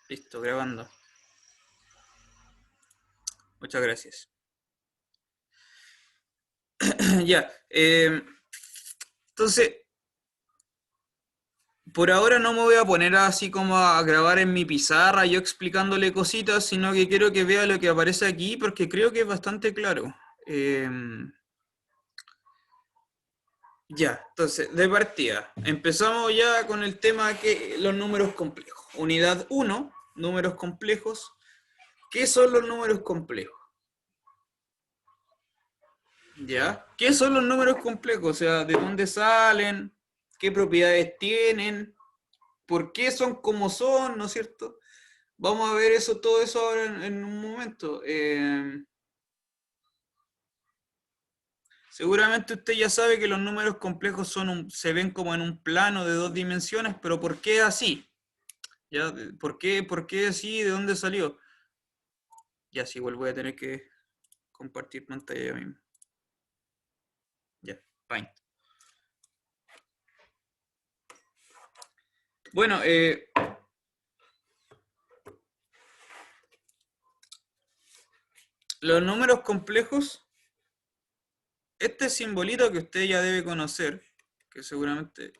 Listo, grabando. Muchas gracias. Ya. Entonces, por ahora no me voy a poner así como a grabar en mi pizarra yo explicándole cositas, sino que quiero que vea lo que aparece aquí porque creo que es bastante claro. Eh, ya, entonces, de partida, empezamos ya con el tema que los números complejos. Unidad uno, números complejos. ¿Qué son los números complejos? ¿Ya? ¿Qué son los números complejos? O sea, ¿de dónde salen? ¿Qué propiedades tienen? ¿Por qué son como son? ¿No es cierto? Vamos a ver eso, todo eso ahora en un momento. Seguramente usted ya sabe que los números complejos se ven como en un plano de dos dimensiones, pero ¿por qué así? ¿Ya? ¿Por qué así? ¿De dónde salió? Ya, sí, igual voy a tener que compartir pantalla ya mismo. Ya, Paint. Bueno, los números complejos, este simbolito que usted ya debe conocer, que seguramente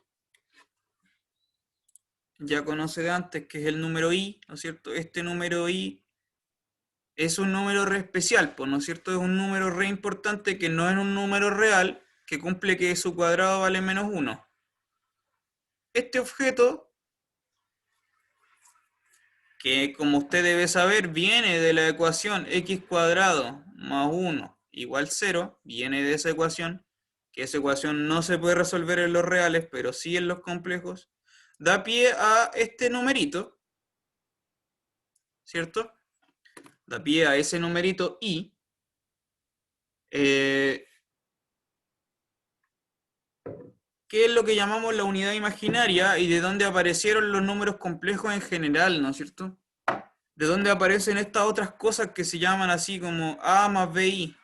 ya conoce de antes, que es el número i, ¿no es cierto? Este número i es un número re especial, pues, ¿no es cierto? Es un número re importante que no es un número real, que cumple que su cuadrado vale menos uno. Este objeto, que como usted debe saber, viene de la ecuación x cuadrado más 1 igual 0, viene de esa ecuación, que esa ecuación no se puede resolver en los reales, pero sí en los complejos, da pie a este numerito, ¿cierto? Da pie a ese numerito i, eh, qué es lo que llamamos la unidad imaginaria y de dónde aparecieron los números complejos en general, ¿no es cierto? De dónde aparecen estas otras cosas que se llaman así como A más BI,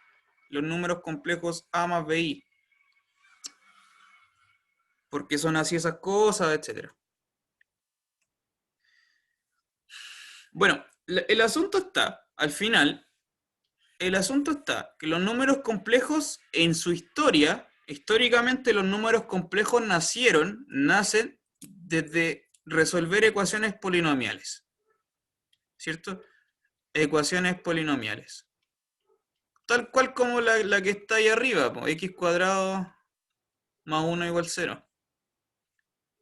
los números complejos A más BI, por qué son así esas cosas, etcétera. Bueno, el asunto está, al final, el asunto está que los números complejos en su historia, históricamente los números complejos nacen desde resolver ecuaciones polinomiales, ¿cierto? Ecuaciones polinomiales. Tal cual como la que está ahí arriba, pues, x cuadrado más 1 igual 0.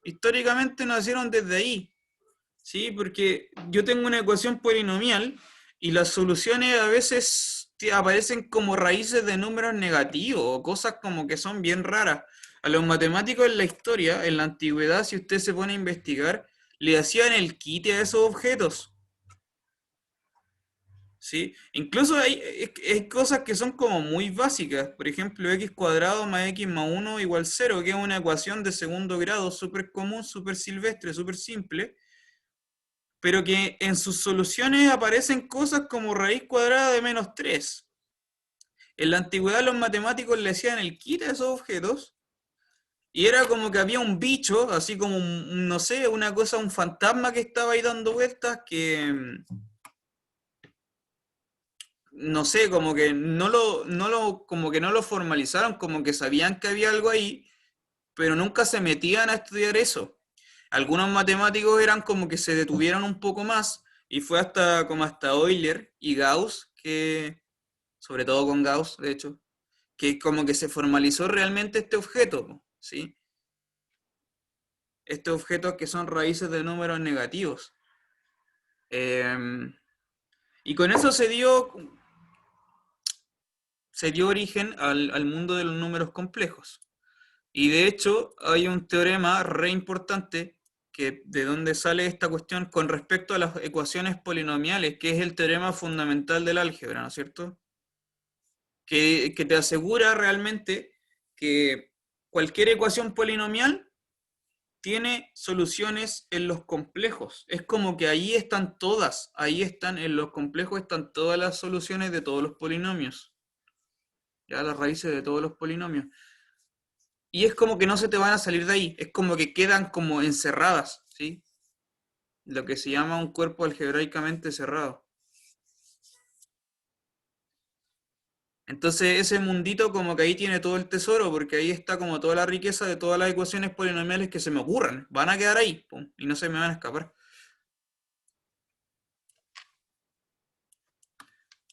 Históricamente nacieron desde ahí, ¿sí? Porque yo tengo una ecuación polinomial y las soluciones a veces aparecen como raíces de números negativos o cosas como que son bien raras. A los matemáticos en la historia, en la antigüedad, si usted se pone a investigar, le hacían el quite a esos objetos. ¿Sí? Incluso hay cosas que son como muy básicas. Por ejemplo, x cuadrado más x más 1 igual 0, que es una ecuación de segundo grado súper común, súper silvestre, súper simple, pero que en sus soluciones aparecen cosas como raíz cuadrada de menos 3. En la antigüedad los matemáticos le hacían el quite a esos objetos y era como que había un bicho, así como, no sé, una cosa, un fantasma que estaba ahí dando vueltas que no sé, como que como que no lo formalizaron, como que sabían que había algo ahí, pero nunca se metían a estudiar eso. Algunos matemáticos eran como que se detuvieron un poco más, y fue hasta como hasta Euler y Gauss, que, sobre todo con Gauss, de hecho, que como que se formalizó realmente este objeto, ¿sí? Estos objetos que son raíces de números negativos. Eh, y con eso se dio origen al mundo de los números complejos. Y de hecho hay un teorema re importante que de dónde sale esta cuestión con respecto a las ecuaciones polinomiales, que es el teorema fundamental del álgebra, ¿no es cierto? Que te asegura realmente que cualquier ecuación polinomial tiene soluciones en los complejos. Es como que ahí están todas, ahí están, en los complejos están todas las soluciones de todos los polinomios, ya las raíces de todos los polinomios. Y es como que no se te van a salir de ahí, es como que quedan como encerradas, ¿sí? lo que se llama un cuerpo algebraicamente cerrado. Entonces ese mundito como que ahí tiene todo el tesoro, porque ahí está como toda la riqueza de todas las ecuaciones polinomiales que se me ocurran. Van a quedar ahí, pum, y no se me van a escapar.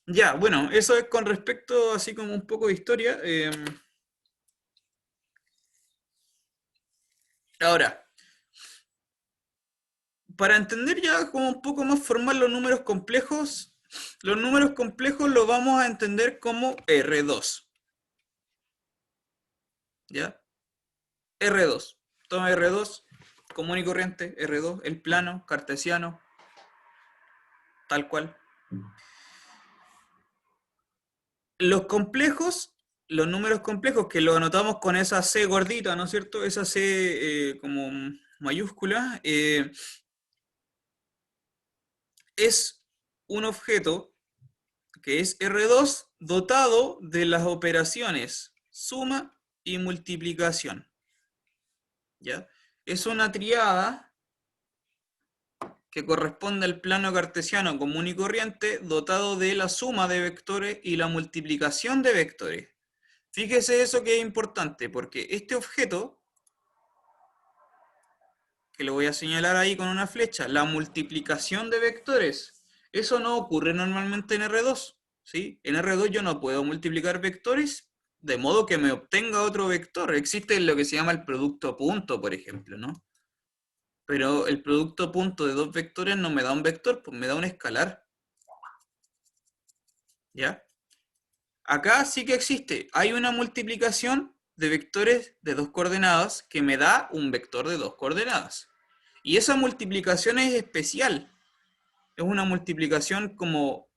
Ya, bueno, eso es con respecto así como un poco de historia. Ahora, para entender ya como un poco más formal los números complejos los vamos a entender como R2. ¿Ya? R2. Toma R2, común y corriente, R2, el plano, cartesiano, tal cual. Los complejos, los números complejos, que lo anotamos con esa C gordita, ¿no es cierto? Esa C como mayúscula, es un objeto que es R2 dotado de las operaciones suma y multiplicación. ¿Ya? Es una triada que corresponde al plano cartesiano común y corriente dotado de la suma de vectores y la multiplicación de vectores. Fíjese eso que es importante, porque este objeto, que lo voy a señalar ahí con una flecha, la multiplicación de vectores, eso no ocurre normalmente en R2, ¿sí? En R2 yo no puedo multiplicar vectores de modo que me obtenga otro vector. Existe lo que se llama el producto punto, por ejemplo, ¿no? Pero el producto punto de dos vectores no me da un vector, pues me da un escalar. ¿Ya? Acá sí que existe. Hay una multiplicación de vectores de dos coordenadas que me da un vector de dos coordenadas. Y esa multiplicación es especial. Es una multiplicación como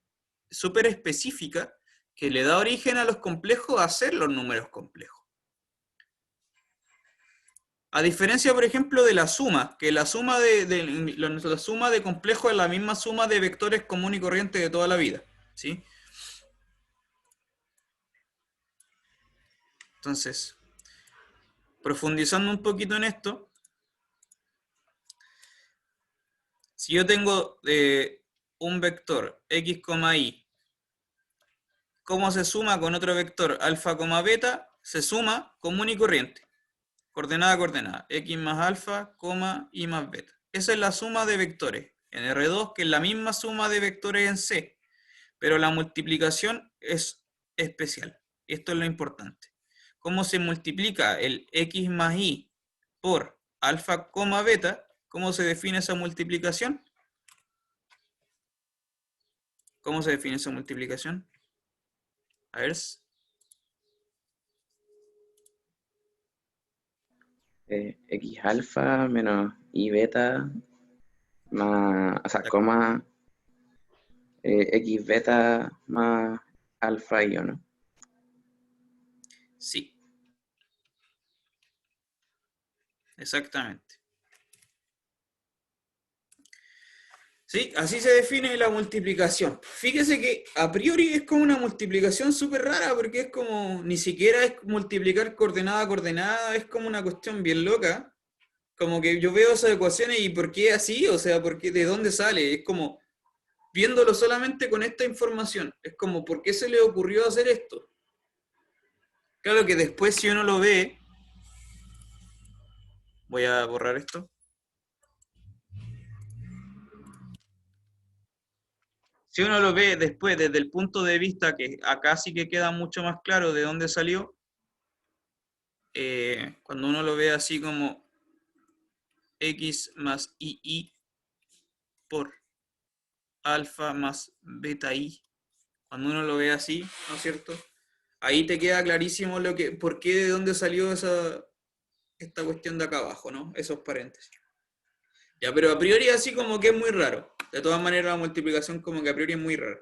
súper específica que le da origen a los complejos a ser los números complejos. A diferencia, por ejemplo, de la suma, que la suma la suma de complejos es la misma suma de vectores común y corriente de toda la vida, ¿sí? Entonces, profundizando un poquito en esto, si yo tengo un vector x, y, ¿cómo se suma con otro vector alfa, beta? Se suma común y corriente, coordenada a coordenada, x más alfa, y más beta. Esa es la suma de vectores en R2, que es la misma suma de vectores en C, pero la multiplicación es especial. Esto es lo importante. ¿Cómo se multiplica el x más y por alfa, beta? ¿Cómo se define esa multiplicación? ¿Cómo se define esa multiplicación? A ver. X alfa menos y beta más, o sea, Exacto. X beta más alfa y 1. Sí, exactamente. Sí, así se define la multiplicación. Fíjese que a priori es como una multiplicación súper rara porque es como, ni siquiera es multiplicar coordenada a coordenada, es como una cuestión bien loca. Como que yo veo esas ecuaciones y ¿por qué así? O sea, ¿por qué, de dónde sale? Es como viéndolo solamente con esta información. Es como, ¿por qué se le ocurrió hacer esto? Claro que después si uno lo ve, voy a borrar esto. Si uno lo ve después desde el punto de vista que acá sí que queda mucho más claro de dónde salió, cuando uno lo ve así como x más i por alfa más beta i, cuando uno lo ve así, ¿no es cierto? Ahí te queda clarísimo por qué, de dónde salió esta cuestión de acá abajo, ¿no? Esos paréntesis. Ya, pero a priori así como que es muy raro. De todas maneras la multiplicación como que a priori es muy rara.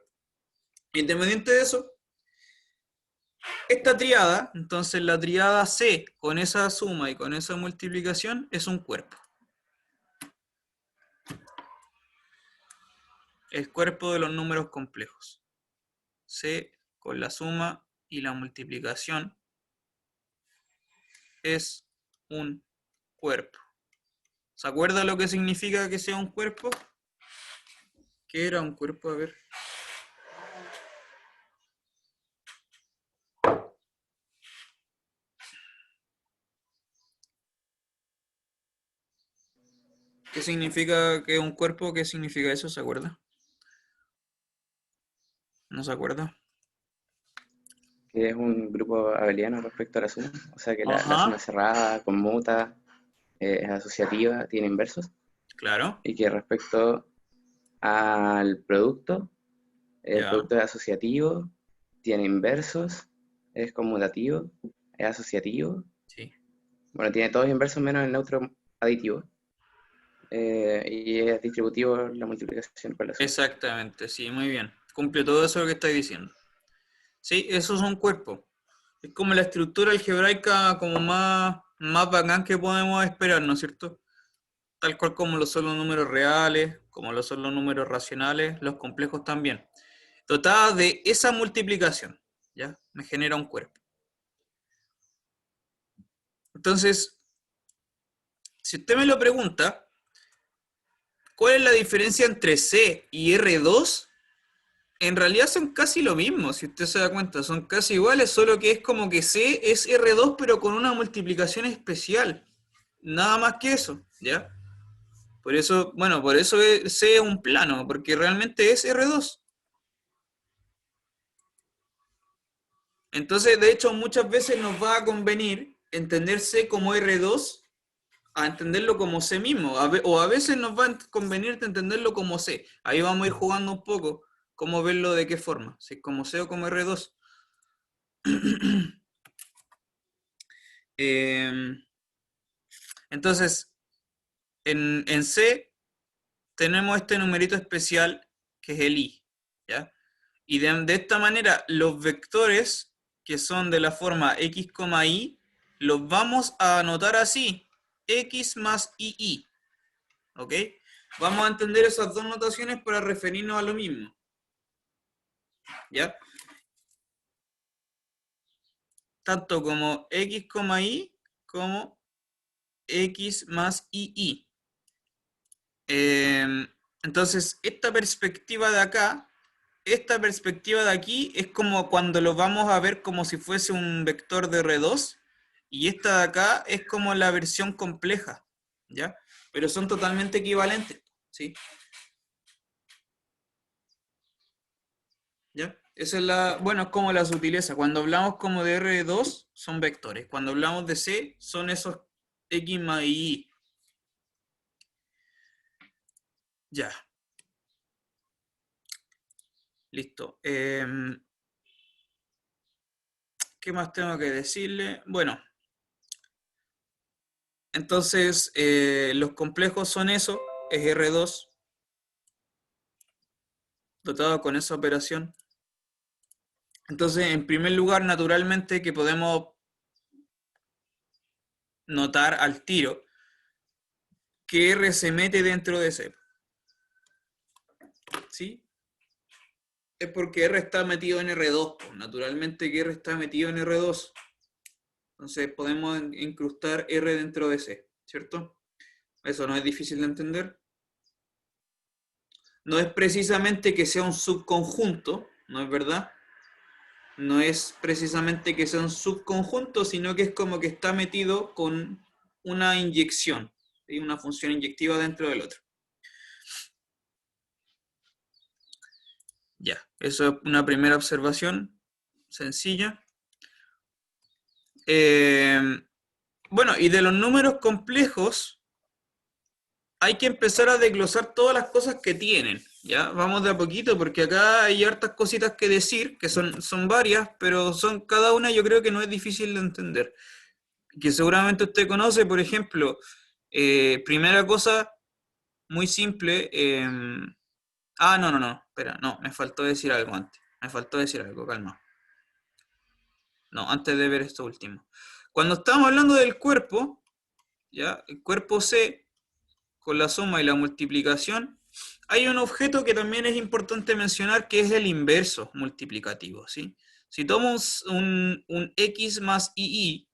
Independiente de eso, esta triada, entonces la triada C con esa suma y con esa multiplicación es un cuerpo. El cuerpo de los números complejos. C con la suma y la multiplicación es un cuerpo. ¿Se acuerda lo que significa que sea un cuerpo? ¿Qué era un cuerpo? A ver. ¿Qué significa que un cuerpo? ¿Qué significa eso? ¿Se acuerda? ¿No se acuerda? Que es un grupo abeliano respecto a la suma. O sea que la suma Ajá, es cerrada, conmuta, es asociativa, tiene inversos. claro, Y que respecto al producto, el ya, producto es asociativo, tiene inversos, es conmutativo, es asociativo. sí. Bueno, tiene todos inversos menos el neutro aditivo. Y es distributivo la multiplicación con la suma. Exactamente, sí, muy bien. Cumple todo eso que estáis diciendo. Sí, eso es un cuerpo. Es como la estructura algebraica como más bacán que podemos esperar, ¿no es cierto? Tal cual como lo son los números reales, como lo son los números racionales, los complejos también. Dotada de esa multiplicación, ¿ya? Me genera un cuerpo. Entonces, si usted me lo pregunta, ¿cuál es la diferencia entre C y R2? En realidad son casi lo mismo, si usted se da cuenta, son casi iguales, solo que es como que C es R2 pero con una multiplicación especial. Nada más que eso, ¿ya? Por eso, bueno, por eso C es un plano, porque realmente es R2. Entonces, de hecho, muchas veces nos va a convenir entender C como R2 a entenderlo como C mismo, o a veces nos va a convenir entenderlo como C. Ahí vamos a ir jugando un poco, cómo verlo de qué forma, si es como C o como R2. Entonces, en C tenemos este numerito especial que es el I, ¿ya? Y de esta manera, los vectores que son de la forma x, y, los vamos a anotar así, x más ii, ¿ok? Vamos a entender esas dos notaciones para referirnos a lo mismo, ¿ya? Tanto como x, y, como x más ii. Entonces, esta perspectiva de aquí es como cuando lo vamos a ver como si fuese un vector de R2 y esta de acá es como la versión compleja, ¿ya? Pero son totalmente equivalentes, ¿sí? ¿Ya? Esa es bueno, es como la sutileza. Cuando hablamos como de R2 son vectores. Cuando hablamos de C son esos X más Y. Ya, listo. ¿Qué más tengo que decirle? Bueno, entonces los complejos son eso, es R2 dotado con esa operación. Entonces, en primer lugar, naturalmente que podemos notar al tiro que R se mete dentro de C, ¿sí? Es porque R está metido en R2, pues, naturalmente que R está metido en R2. Entonces podemos incrustar R dentro de C, ¿cierto? Eso no es difícil de entender. No es precisamente que sea un subconjunto, ¿no es verdad? No es precisamente que sea un subconjunto, sino que es como que está metido con una inyección, ¿sí? Una función inyectiva dentro del otro. Ya, eso es una primera observación sencilla. Eh, bueno, y de los números complejos hay que empezar a desglosar todas las cosas que tienen. Ya, vamos de a poquito porque acá hay hartas cositas que decir, que son varias, pero son cada una yo creo que no es difícil de entender. Que seguramente usted conoce, por ejemplo, primera cosa muy simple. No, espera, no, me faltó decir algo antes. Me faltó decir algo, calma. No, antes de ver esto último. Cuando estamos hablando del cuerpo, ¿ya? El cuerpo C, con la suma y la multiplicación, hay un objeto que también es importante mencionar que es el inverso multiplicativo, ¿sí? Si tomo un x más ii,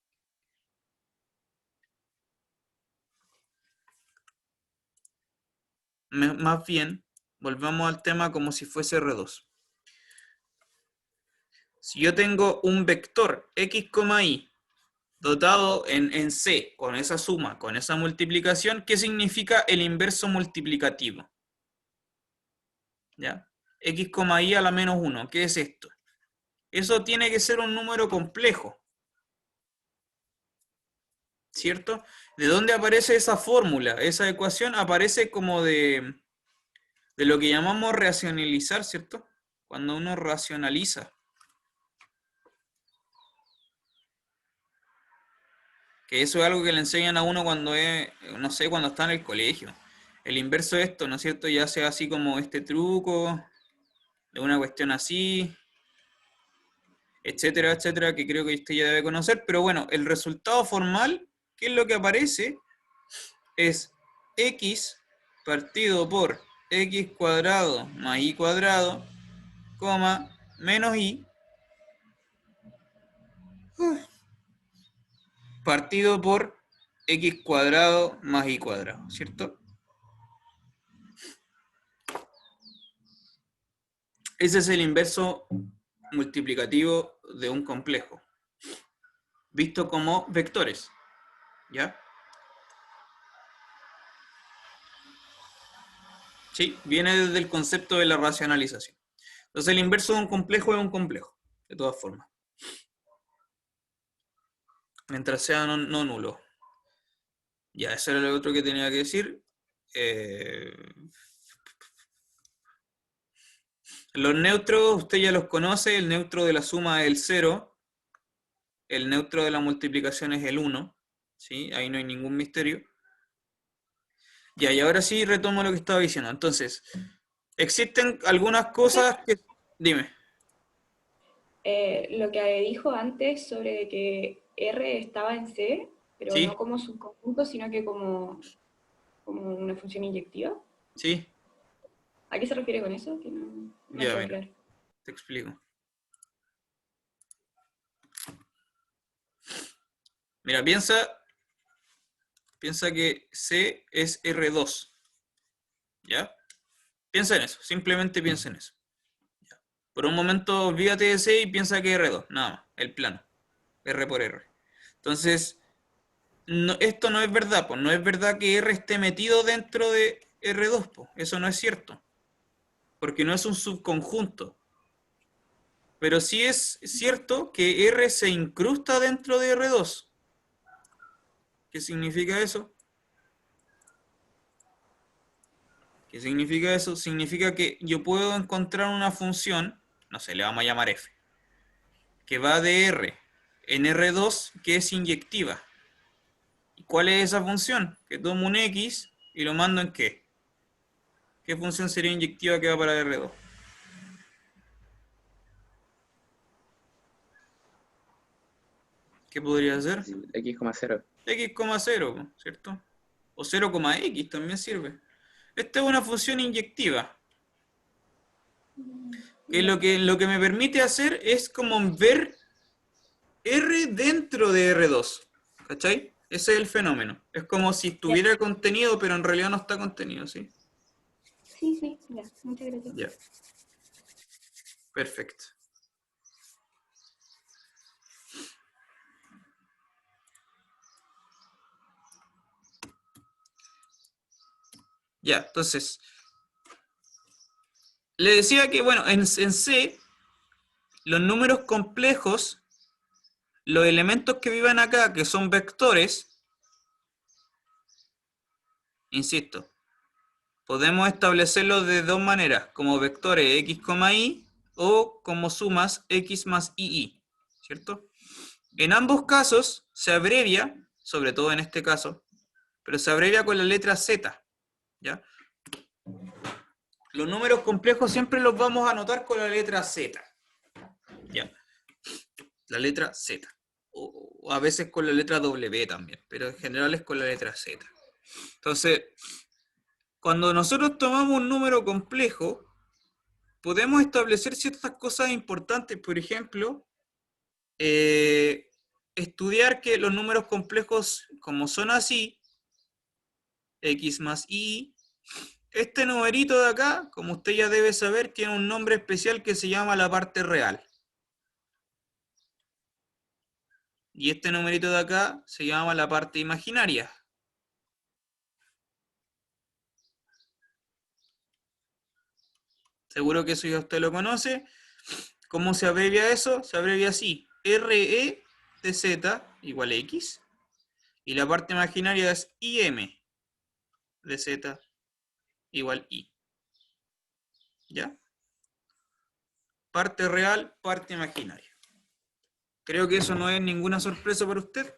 más bien, Volvamos al tema como si fuese R2. Si yo tengo un vector x, y dotado en C, con esa suma, con esa multiplicación, ¿qué significa el inverso multiplicativo? ¿Ya? X, y a la menos 1, ¿qué es esto? Eso tiene que ser un número complejo, ¿cierto? ¿De dónde aparece esa fórmula? Esa ecuación aparece como de lo que llamamos racionalizar, ¿cierto? Cuando uno racionaliza. Que eso es algo que le enseñan a uno cuando es, no sé, cuando está en el colegio. El inverso de esto, ¿no es cierto? Ya sea así como este truco, de una cuestión así, etcétera, etcétera, que creo que usted ya debe conocer. Pero bueno, el resultado formal, ¿qué es lo que aparece? Es x partido por x cuadrado más y cuadrado, coma, menos y, partido por x cuadrado más y cuadrado, ¿cierto? Ese es el inverso multiplicativo de un complejo, visto como vectores, ¿ya? Sí, viene desde el concepto de la racionalización. Entonces el inverso de un complejo es un complejo, de todas formas. Mientras sea no nulo. Ya, eso era lo otro que tenía que decir. Los neutros, usted ya los conoce. El neutro de la suma es el 0. El neutro de la multiplicación es el 1. ¿Sí? Ahí no hay ningún misterio. Ya, y ahora sí retomo lo que estaba diciendo. Entonces, existen algunas cosas que... Dime. Lo que dijo antes sobre que R estaba en C, pero Sí, no como subconjunto, sino que como una función inyectiva. sí. ¿A qué se refiere con eso? Que no me Ya, quedó mira, claro. te explico. Mira, piensa que C es R2. ¿Ya? Piensa en eso, simplemente piensa en eso. ¿Ya? Por un momento olvídate de C y piensa que es R2, nada más, el plano, R por R. Entonces, esto no es verdad, pues no es verdad que R esté metido dentro de R2, pues eso no es cierto, porque no es un subconjunto. Pero sí es cierto que R se incrusta dentro de R2. ¿Qué significa eso? ¿Qué significa eso? Significa que yo puedo encontrar una función, no sé, le vamos a llamar f, que va de R en R2, que es inyectiva. ¿Y cuál es esa función? Que tomo un X y lo mando en ¿qué? ¿Qué función sería inyectiva que va para R2? ¿Qué podría ser? X, 0. X,0, ¿cierto? O 0,x también sirve. Esta es una función inyectiva. Que lo que me permite hacer es como ver R dentro de R2. ¿Cachai? Ese es el fenómeno. Es como si Ya. estuviera contenido, pero en realidad no está contenido, ¿sí? Sí, sí, ya. Muchas gracias. Ya. Perfecto. Ya, entonces, le decía que, bueno, en C, los números complejos, los elementos que viven acá, que son vectores, insisto, podemos establecerlos de dos maneras, como vectores x, y o como sumas x más y, ¿cierto? En ambos casos se abrevia, sobre todo en este caso, pero se abrevia con la letra z, ¿ya? Los números complejos siempre los vamos a anotar con la letra z, ¿ya? La letra z. O a veces con la letra W también, pero en general es con la letra z. Entonces, cuando nosotros tomamos un número complejo, podemos establecer ciertas cosas importantes. Por ejemplo, estudiar que los números complejos, como son así, x más y, este numerito de acá, como usted ya debe saber, tiene un nombre especial que se llama la parte real. Y este numerito de acá se llama la parte imaginaria. Seguro que eso ya usted lo conoce. ¿Cómo se abrevia eso? Se abrevia así. RE de Z igual a X. Y la parte imaginaria es IM de Z igual I. ¿Ya? Parte real, parte imaginaria. Creo que eso no es ninguna sorpresa para usted.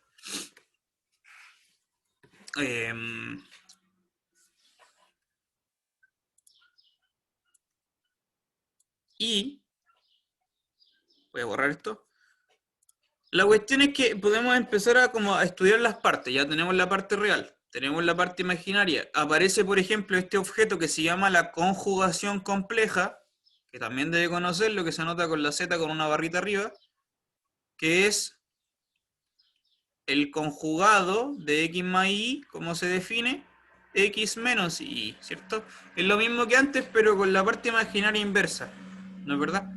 Y voy a borrar esto. La cuestión es que podemos empezar a estudiar las partes. Ya tenemos la parte real, tenemos la parte imaginaria. Aparece, por ejemplo, este objeto que se llama la conjugación compleja, que también debe conocerlo, que se anota con la Z con una barrita arriba, que es el conjugado de X más Y, ¿cómo se define? X menos Y, ¿cierto? Es lo mismo que antes, pero con la parte imaginaria inversa, ¿no es verdad?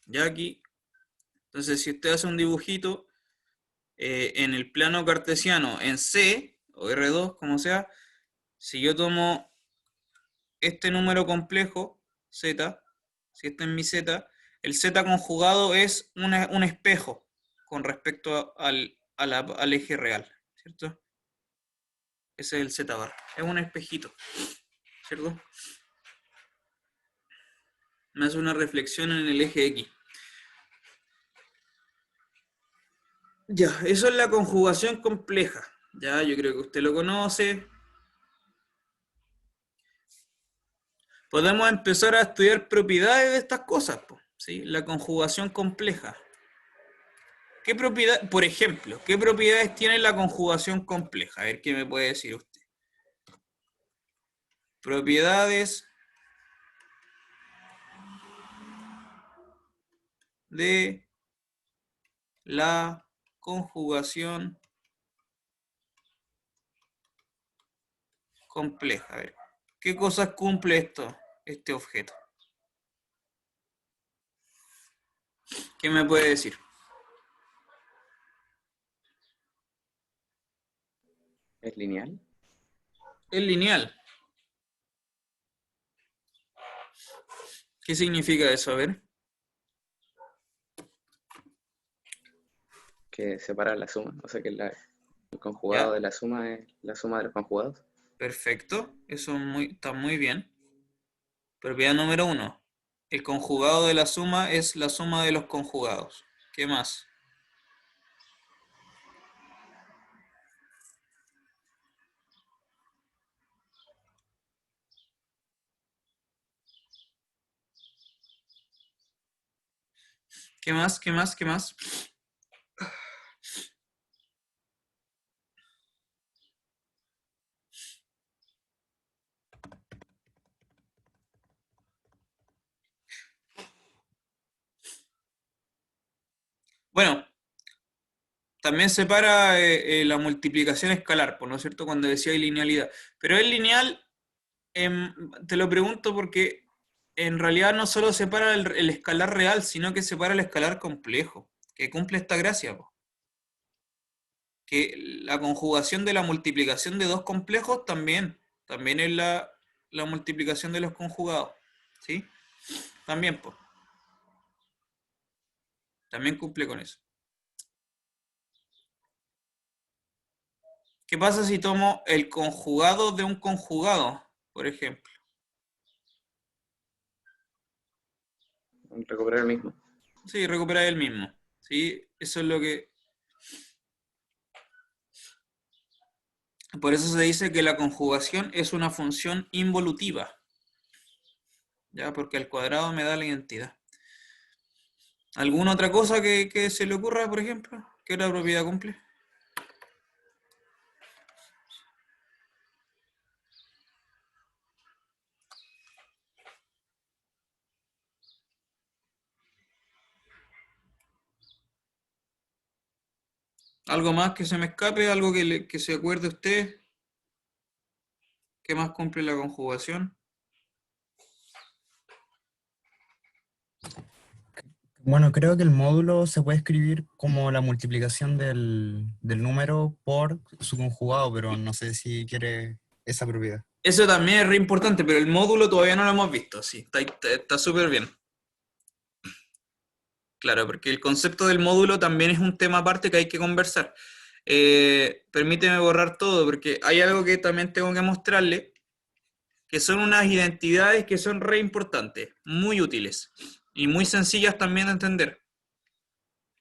Ya aquí, entonces si usted hace un dibujito en el plano cartesiano en C, o R2, como sea, si yo tomo este número complejo, Z, si este es mi Z, el Z conjugado es un espejo con respecto al eje real, ¿cierto? Ese es el Z bar, es un espejito, ¿cierto? Me hace una reflexión en el eje X. Ya, eso es la conjugación compleja. Ya, yo creo que usted lo conoce. Podemos empezar a estudiar propiedades de estas cosas, ¿sí? La conjugación compleja. ¿Qué propiedad, por ejemplo, qué propiedades tiene la conjugación compleja? A ver qué me puede decir usted. Propiedades de la conjugación compleja. A ver, ¿qué cosas cumple este objeto? ¿Qué me puede decir? ¿Es lineal? Es lineal. ¿Qué significa eso? A ver. Que separa la suma, o sea que el conjugado Ya, de la suma es la suma de los conjugados. perfecto. Eso está muy bien. Propiedad número 1. El conjugado de la suma es la suma de los conjugados. ¿Qué más? ¿Qué más? ¿Qué más? ¿Qué más? Bueno, también separa la multiplicación escalar, ¿no es cierto? Cuando decía linealidad. Pero es lineal, te lo pregunto porque en realidad no solo separa el escalar real, sino que separa el escalar complejo, que cumple esta gracia, po. Que la conjugación de la multiplicación de dos complejos también es la multiplicación de los conjugados, ¿sí? También, pues, también cumple con eso. ¿Qué pasa si tomo el conjugado de un conjugado, por ejemplo? Recuperar el mismo. Sí, recuperar el mismo, ¿sí? Eso es lo que... Por eso se dice que la conjugación es una función involutiva, ¿ya? Porque al cuadrado me da la identidad. ¿Alguna otra cosa que se le ocurra, por ejemplo? ¿Qué otra propiedad cumple? ¿Algo más que se me escape? ¿Algo que se acuerde usted? ¿Qué más cumple la conjugación? Bueno, creo que el módulo se puede escribir como la multiplicación del número por su conjugado, pero no sé si quiere esa propiedad. Eso también es re importante, pero el módulo todavía no lo hemos visto. Sí, está súper bien. Claro, porque el concepto del módulo también es un tema aparte que hay que conversar. Permíteme borrar todo, porque hay algo que también tengo que mostrarle, que son unas identidades que son re importantes, muy útiles y muy sencillas también de entender.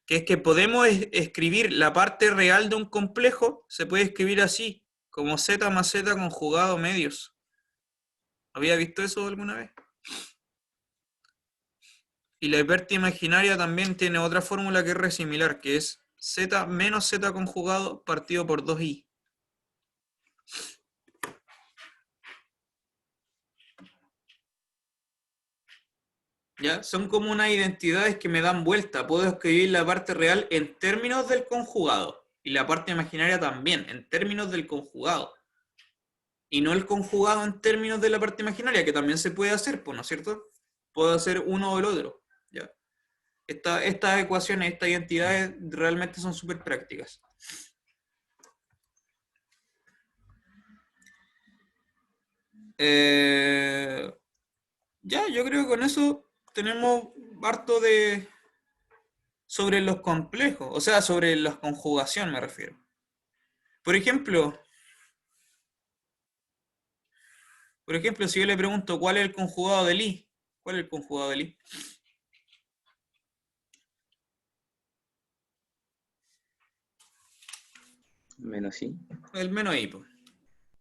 Que es que podemos escribir la parte real de un complejo, se puede escribir así, como z más z conjugado medios. ¿Había visto eso alguna vez? Y la hipertia imaginaria también tiene otra fórmula que es re similar, que es z menos z conjugado partido por 2i. ¿Ya? Son como unas identidades que me dan vuelta. Puedo escribir la parte real en términos del conjugado. Y la parte imaginaria también, en términos del conjugado. Y no el conjugado en términos de la parte imaginaria, que también se puede hacer, pues, ¿no es cierto? Puedo hacer uno o el otro. ¿Ya? Estas ecuaciones, estas identidades realmente son súper prácticas. Ya, yo creo que con eso tenemos harto de sobre los complejos, o sea, sobre la conjugación me refiero. Por ejemplo, si yo le pregunto cuál es el conjugado de li, ¿cuál es el conjugado de li? Menos i. El menos i, pues.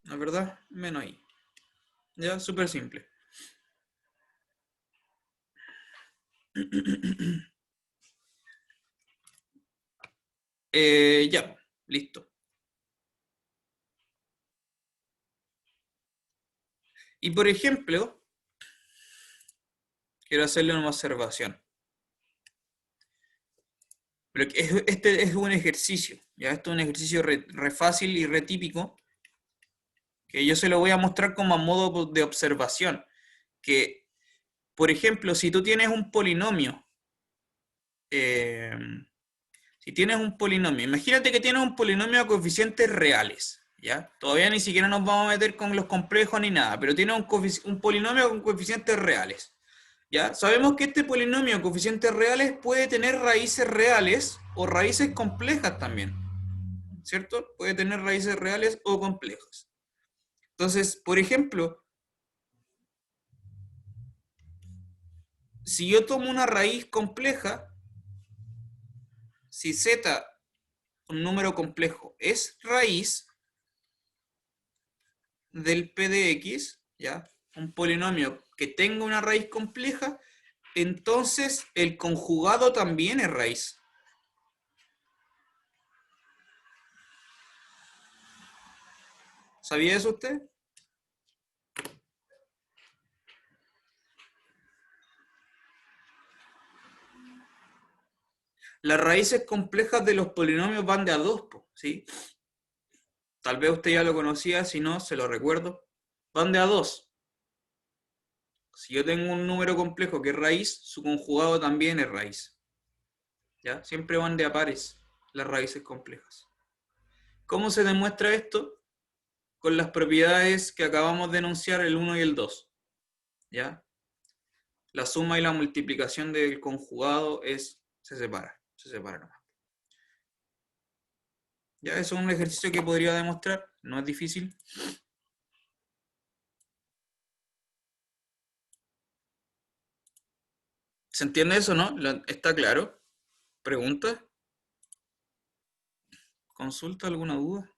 ¿No es verdad? Menos i. Ya, súper simple. Ya, listo. Y por ejemplo, quiero hacerle una observación. Pero este es un ejercicio, ¿ya? Esto es un ejercicio re fácil y re típico, que yo se lo voy a mostrar como a modo de observación. Que, por ejemplo, si tú tienes un polinomio, imagínate que tienes un polinomio a coeficientes reales, ¿ya? Todavía ni siquiera nos vamos a meter con los complejos ni nada, pero tiene un polinomio con coeficientes reales, ¿ya? Sabemos que este polinomio a coeficientes reales puede tener raíces reales o raíces complejas también, ¿cierto? Puede tener raíces reales o complejas. Entonces, por ejemplo, si yo tomo una raíz compleja, si z, un número complejo, es raíz del p de x, ¿ya? Un polinomio que tenga una raíz compleja, entonces el conjugado también es raíz. ¿Sabía eso usted? Las raíces complejas de los polinomios van de a 2, ¿sí? Tal vez usted ya lo conocía, si no, se lo recuerdo. Van de a 2. Si yo tengo un número complejo que es raíz, su conjugado también es raíz. ¿Ya? Siempre van de a pares las raíces complejas. ¿Cómo se demuestra esto? Con las propiedades que acabamos de enunciar, el 1 y el 2. ¿Ya? La suma y la multiplicación del conjugado se separa nomás. Ya, eso es un ejercicio que podría demostrar, no es difícil. ¿Se entiende eso, no? ¿Está claro? ¿Pregunta? ¿Consulta? ¿Alguna duda?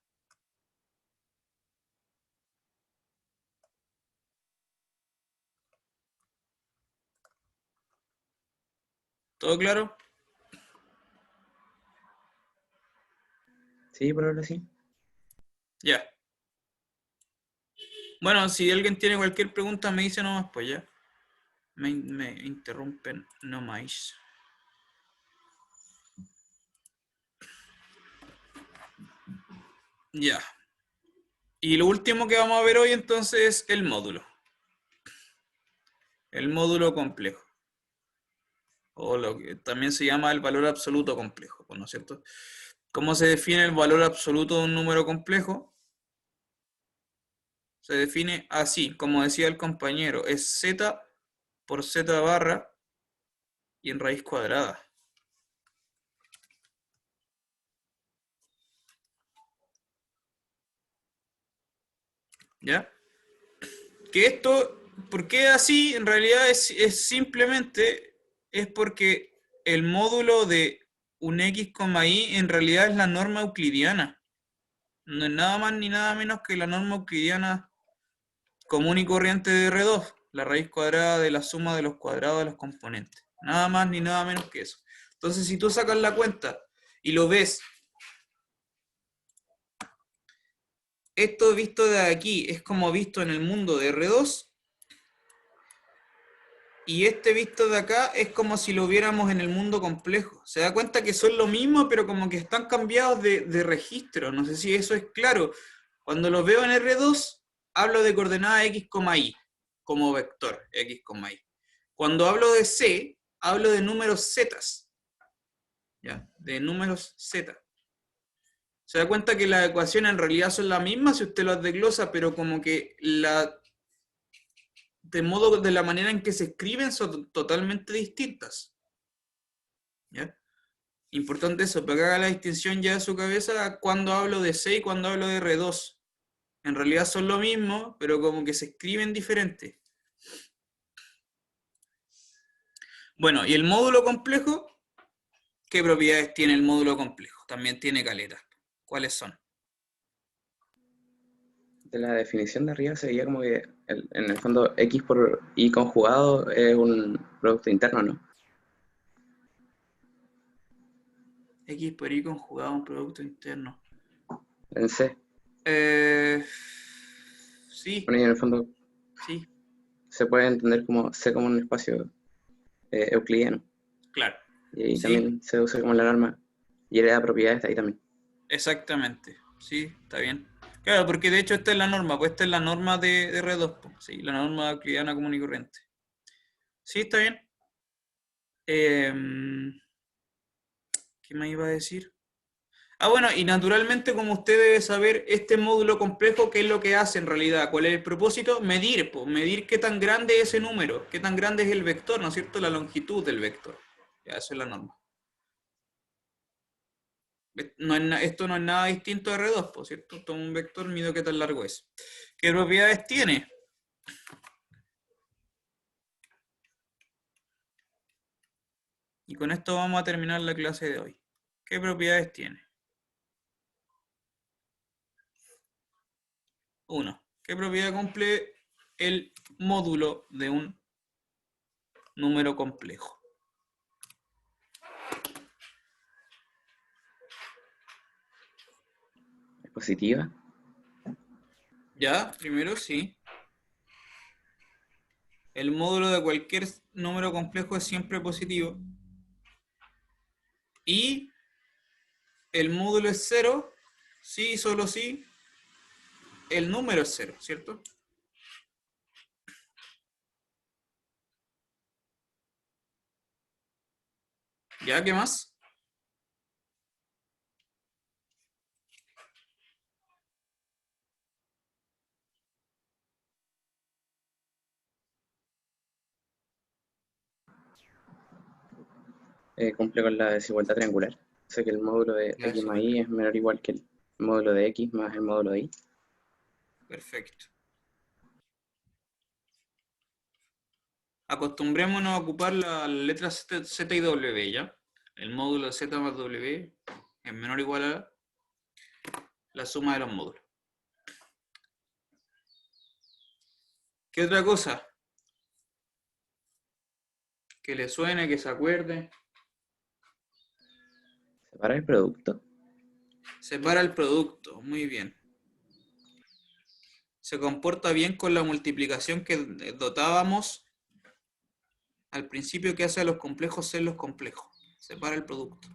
¿Todo claro? Sí, por ahora sí. Ya. Bueno, si alguien tiene cualquier pregunta me dice nomás, pues ya. Me interrumpen nomás. Ya. Y lo último que vamos a ver hoy entonces es el módulo. El módulo complejo. O lo que también se llama el valor absoluto complejo, ¿no es cierto? ¿Cómo se define el valor absoluto de un número complejo? Se define así, como decía el compañero, es z por z barra y en raíz cuadrada. ¿Ya? Que esto, ¿por qué así? En realidad es simplemente, es porque el módulo de un x, y en realidad es la norma euclidiana. No es nada más ni nada menos que la norma euclidiana común y corriente de R2, la raíz cuadrada de la suma de los cuadrados de los componentes. Nada más ni nada menos que eso. Entonces, si tú sacas la cuenta y lo ves, esto visto de aquí es como visto en el mundo de R2, y este visto de acá es como si lo viéramos en el mundo complejo. Se da cuenta que son lo mismo, pero como que están cambiados de registro. No sé si eso es claro. Cuando los veo en R2, hablo de coordenada x, y, como vector x, y. Cuando hablo de C, hablo de números z. ¿Ya? De números z. Se da cuenta que las ecuaciones en realidad son las mismas si usted las desglosa, pero como que de modo de la manera en que se escriben son totalmente distintas. ¿Ya? Importante eso, para que haga la distinción ya de su cabeza cuando hablo de C y cuando hablo de R2. En realidad son lo mismo, pero como que se escriben diferente. Bueno, y el módulo complejo, ¿qué propiedades tiene el módulo complejo? También tiene caleta. ¿Cuáles son? De la definición de arriba sería como que en el fondo x por y conjugado es un producto interno, ¿no? X por Y conjugado a un producto interno. En C. Sí, Bueno, y en el fondo sí, se puede entender como C como un espacio euclidiano. claro. Y ahí Sí, también se usa como la norma. Y hereda propiedades de ahí también. exactamente. Sí, está bien. Claro, porque de hecho esta es la norma, pues esta es la norma de R2, pues, sí, la norma euclidiana común y corriente. Sí, está bien. ¿Qué me iba a decir? Ah, bueno, y naturalmente, como usted debe saber, este módulo complejo, ¿qué es lo que hace en realidad? ¿Cuál es el propósito? Medir, pues, medir qué tan grande es ese número, qué tan grande es el vector, ¿no es cierto? La longitud del vector. Ya, eso es la norma. No es esto no es nada distinto a R2, por cierto. Tomo un vector, mido qué tan largo es. ¿Qué propiedades tiene? Y con esto vamos a terminar la clase de hoy. ¿Qué propiedades tiene? 1. ¿Qué propiedad cumple el módulo de un número complejo? Es positiva. Ya, primero sí. El módulo de cualquier número complejo es siempre positivo. Y el módulo es 0, sí, solo sí. El número es 0, ¿cierto? ¿Ya? ¿Qué más? Cumple con la desigualdad triangular. O sea que el módulo de Ya, x eso más es y es menor o igual que el módulo de x más el módulo de y. perfecto. Acostumbrémonos a ocupar las letras Z y W, ¿ya? El módulo de Z más W es menor o igual a la suma de los módulos. ¿Qué otra cosa? Que le suene, que se acuerde. Separa el producto. Separa el producto, muy bien. Se comporta bien con la multiplicación que dotábamos al principio, que hace a los complejos ser los complejos. Separa el producto.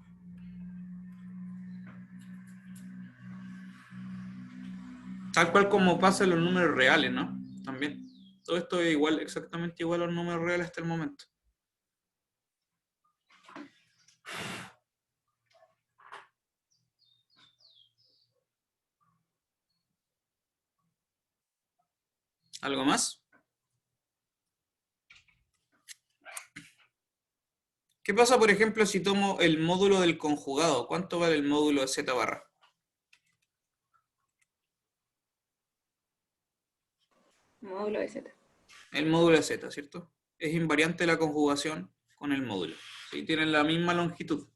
Tal cual como pasa en los números reales, ¿no? También. Todo esto es igual, exactamente igual a los números reales hasta el momento. ¿Algo más? ¿Qué pasa, por ejemplo, si tomo el módulo del conjugado? ¿Cuánto vale el módulo de z barra? Módulo de Z. El módulo de z, ¿cierto? Es invariante la conjugación con el módulo. ¿Sí? Tienen la misma longitud.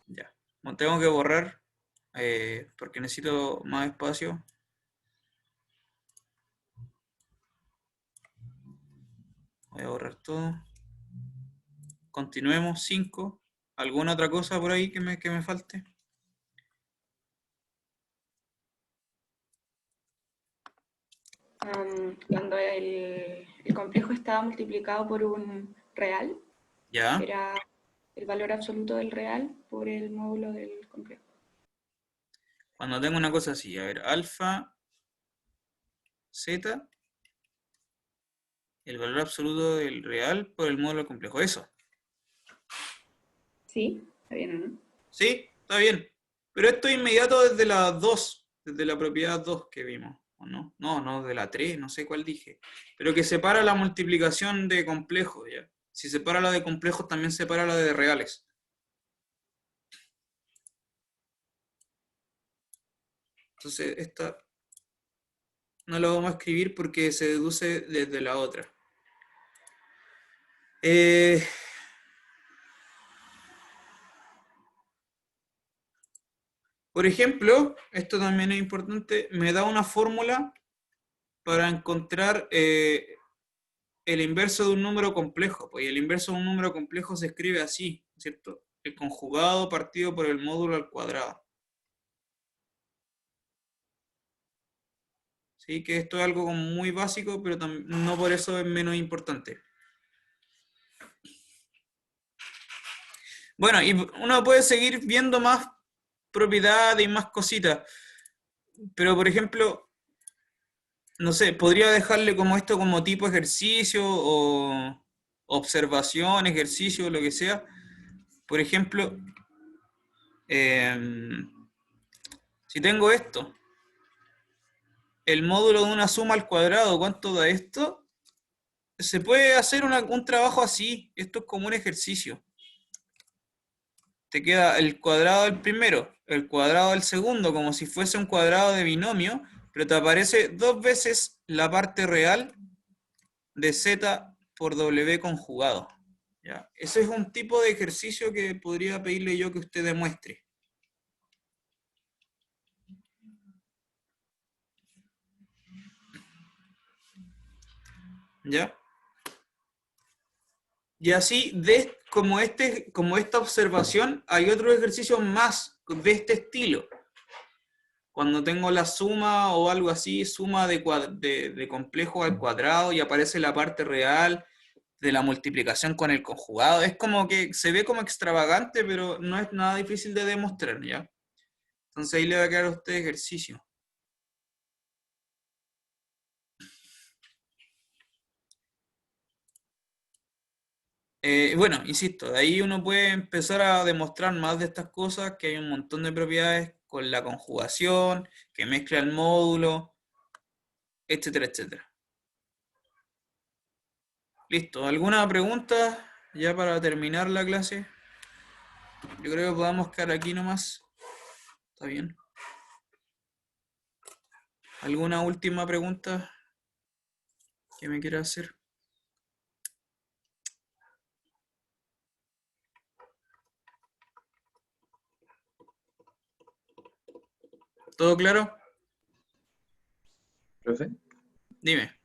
Ya. Bueno, tengo que borrar porque necesito más espacio. Voy a borrar todo. Continuemos. 5. ¿Alguna otra cosa por ahí que me falte? Cuando el complejo estaba multiplicado por un real, Ya. era el valor absoluto del real por el módulo del complejo. Cuando tengo una cosa así, a ver, alfa, z, el valor absoluto del real por el módulo complejo. Eso. ¿Sí? ¿Está bien o no? Sí, está bien. Pero esto es inmediato desde la 2, desde la propiedad 2 que vimos, ¿o no? No, de la 3, no sé cuál dije. Pero que separa la multiplicación de complejos, ¿ya? Si separa la de complejos, también separa la de reales. Entonces, esta no la vamos a escribir porque se deduce desde la otra. Por ejemplo, esto también es importante, me da una fórmula para encontrar el inverso de un número complejo. Pues el inverso de un número complejo se escribe así, ¿cierto? El conjugado partido por el módulo al cuadrado. Sí, que esto es algo como muy básico, pero no por eso es menos importante. Bueno, y uno puede seguir viendo más propiedades y más cositas. Pero, por ejemplo, no sé, podría dejarle como esto como tipo ejercicio o observación, ejercicio, lo que sea. Por ejemplo, si tengo esto, el módulo de una suma al cuadrado, ¿cuánto da esto? Se puede hacer un trabajo así. Esto es como un ejercicio. Te queda el cuadrado del primero, el cuadrado del segundo, como si fuese un cuadrado de binomio, pero te aparece 2 veces la parte real de z por w conjugado. ¿Ya? Ese es un tipo de ejercicio que podría pedirle yo que usted demuestre. ¿Ya? Y así, como esta observación, hay otros ejercicios más de este estilo. Cuando tengo la suma o algo así, suma de complejo al cuadrado y aparece la parte real de la multiplicación con el conjugado. Es como que se ve como extravagante, pero no es nada difícil de demostrar, ¿ya? Entonces ahí le va a quedar a usted ejercicio. Bueno, insisto, de ahí uno puede empezar a demostrar más de estas cosas, que hay un montón de propiedades con la conjugación, que mezcla el módulo, etcétera, etcétera. Listo, ¿alguna pregunta ya para terminar la clase? Yo creo que podamos quedar aquí nomás. ¿Está bien? ¿Alguna última pregunta que me quiera hacer? ¿Todo claro? Profe, Dime.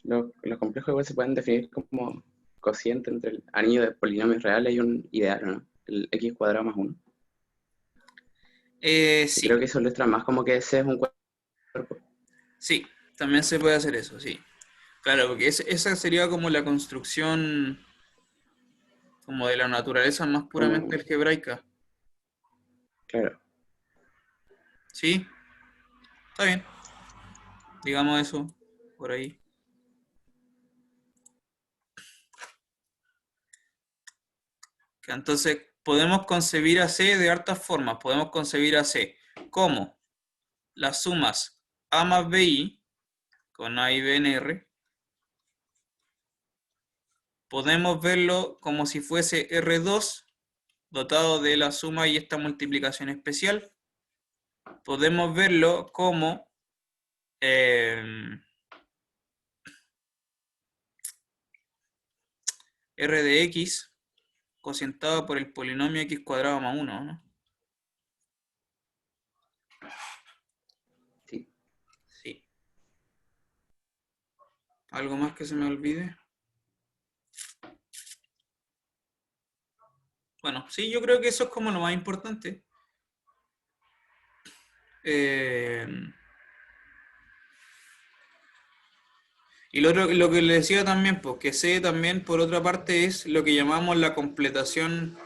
los complejos igual se pueden definir como cociente entre el anillo de polinomios reales y un ideal, ¿no? El x cuadrado más 1. Sí, Creo que eso ilustra más como que ese es un cuerpo. sí, también se puede hacer eso, sí. Claro, porque esa sería como la construcción como de la naturaleza más puramente Como, algebraica. Claro. ¿Sí? Está bien. Digamos eso por ahí. Que entonces, podemos concebir a C de hartas formas. Podemos concebir a C como las sumas A más BI, con A y B en R. Podemos verlo como si fuese R2, dotado de la suma y esta multiplicación especial. Podemos verlo como R de X, cocientado por el polinomio X cuadrado más 1, ¿no? Sí. Sí. ¿Algo más que se me olvide? Bueno, sí, yo creo que eso es como lo más importante. Y lo que le decía también, pues que C también, por otra parte, es lo que llamamos la completación,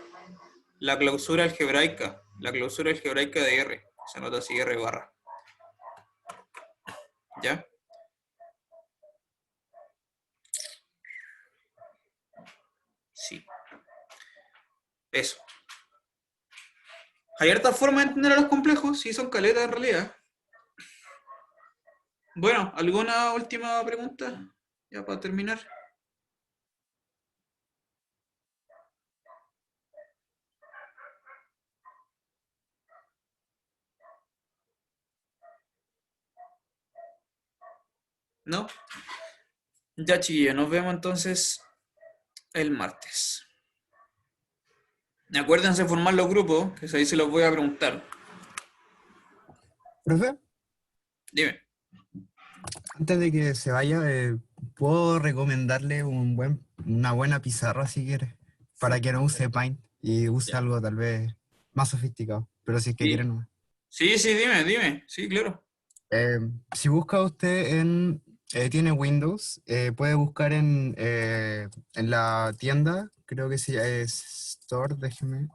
la clausura algebraica de R. Se anota así R barra. ¿Ya? Sí. Eso. Hay hartas formas de entender a los complejos, sí, son caletas en realidad. Bueno, ¿alguna última pregunta? Ya para terminar. ¿No? Ya, chiquillos, nos vemos entonces el martes. Acuérdense de formar los grupos, que ahí se los voy a preguntar. Profe, Dime. antes de que se vaya, puedo recomendarle una buena pizarra si quiere, para que no use Paint y use Ya. algo tal vez más sofisticado, pero si es que quiere Sí, no. sí, dime. Sí, claro. Si busca usted tiene Windows, puede buscar en la tienda, creo que sí, es Store, déjeme.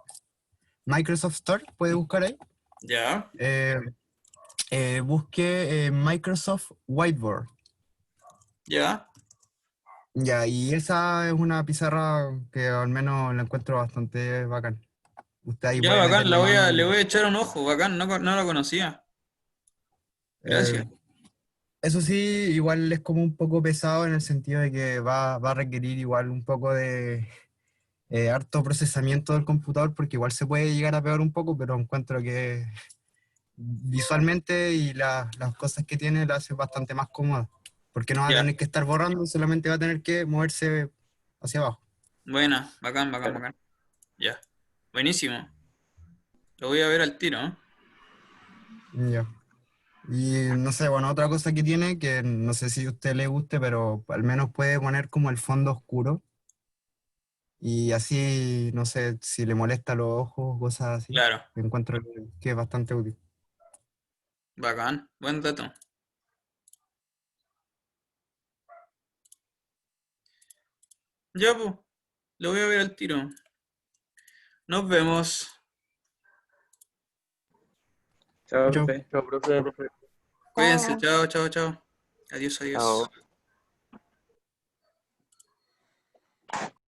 Microsoft Store, puede buscar ahí. Ya. Eh, Busque Microsoft Whiteboard. Ya. Ya, y esa es una pizarra que al menos la encuentro bastante bacán. Usted ahí Ya, puede meter bacán, la mano le y... voy a echar un ojo, bacán, no la conocía. eh, Gracias. Eso sí, igual es como un poco pesado en el sentido de que va a requerir igual un poco de harto procesamiento del computador, porque igual se puede llegar a pegar un poco, pero encuentro que visualmente y las cosas que tiene la hace bastante más cómoda, porque no va a Ya. tener que estar borrando, solamente va a tener que moverse hacia abajo. Buena, bacán, Claro. bacán. Ya. Buenísimo. Lo voy a ver al tiro, ¿eh? Ya. Y no sé, bueno, otra cosa que tiene, que no sé si a usted le guste, pero al menos puede poner como el fondo oscuro y así, no sé, si le molesta los ojos, cosas así, Claro. encuentro que es bastante útil. Bacán. Buen dato. Ya, pues. Lo voy a ver al tiro. Nos vemos. Chao, Chau. profe. Chao, profe. Cuídense. Chao. Chao. Adiós. Chao.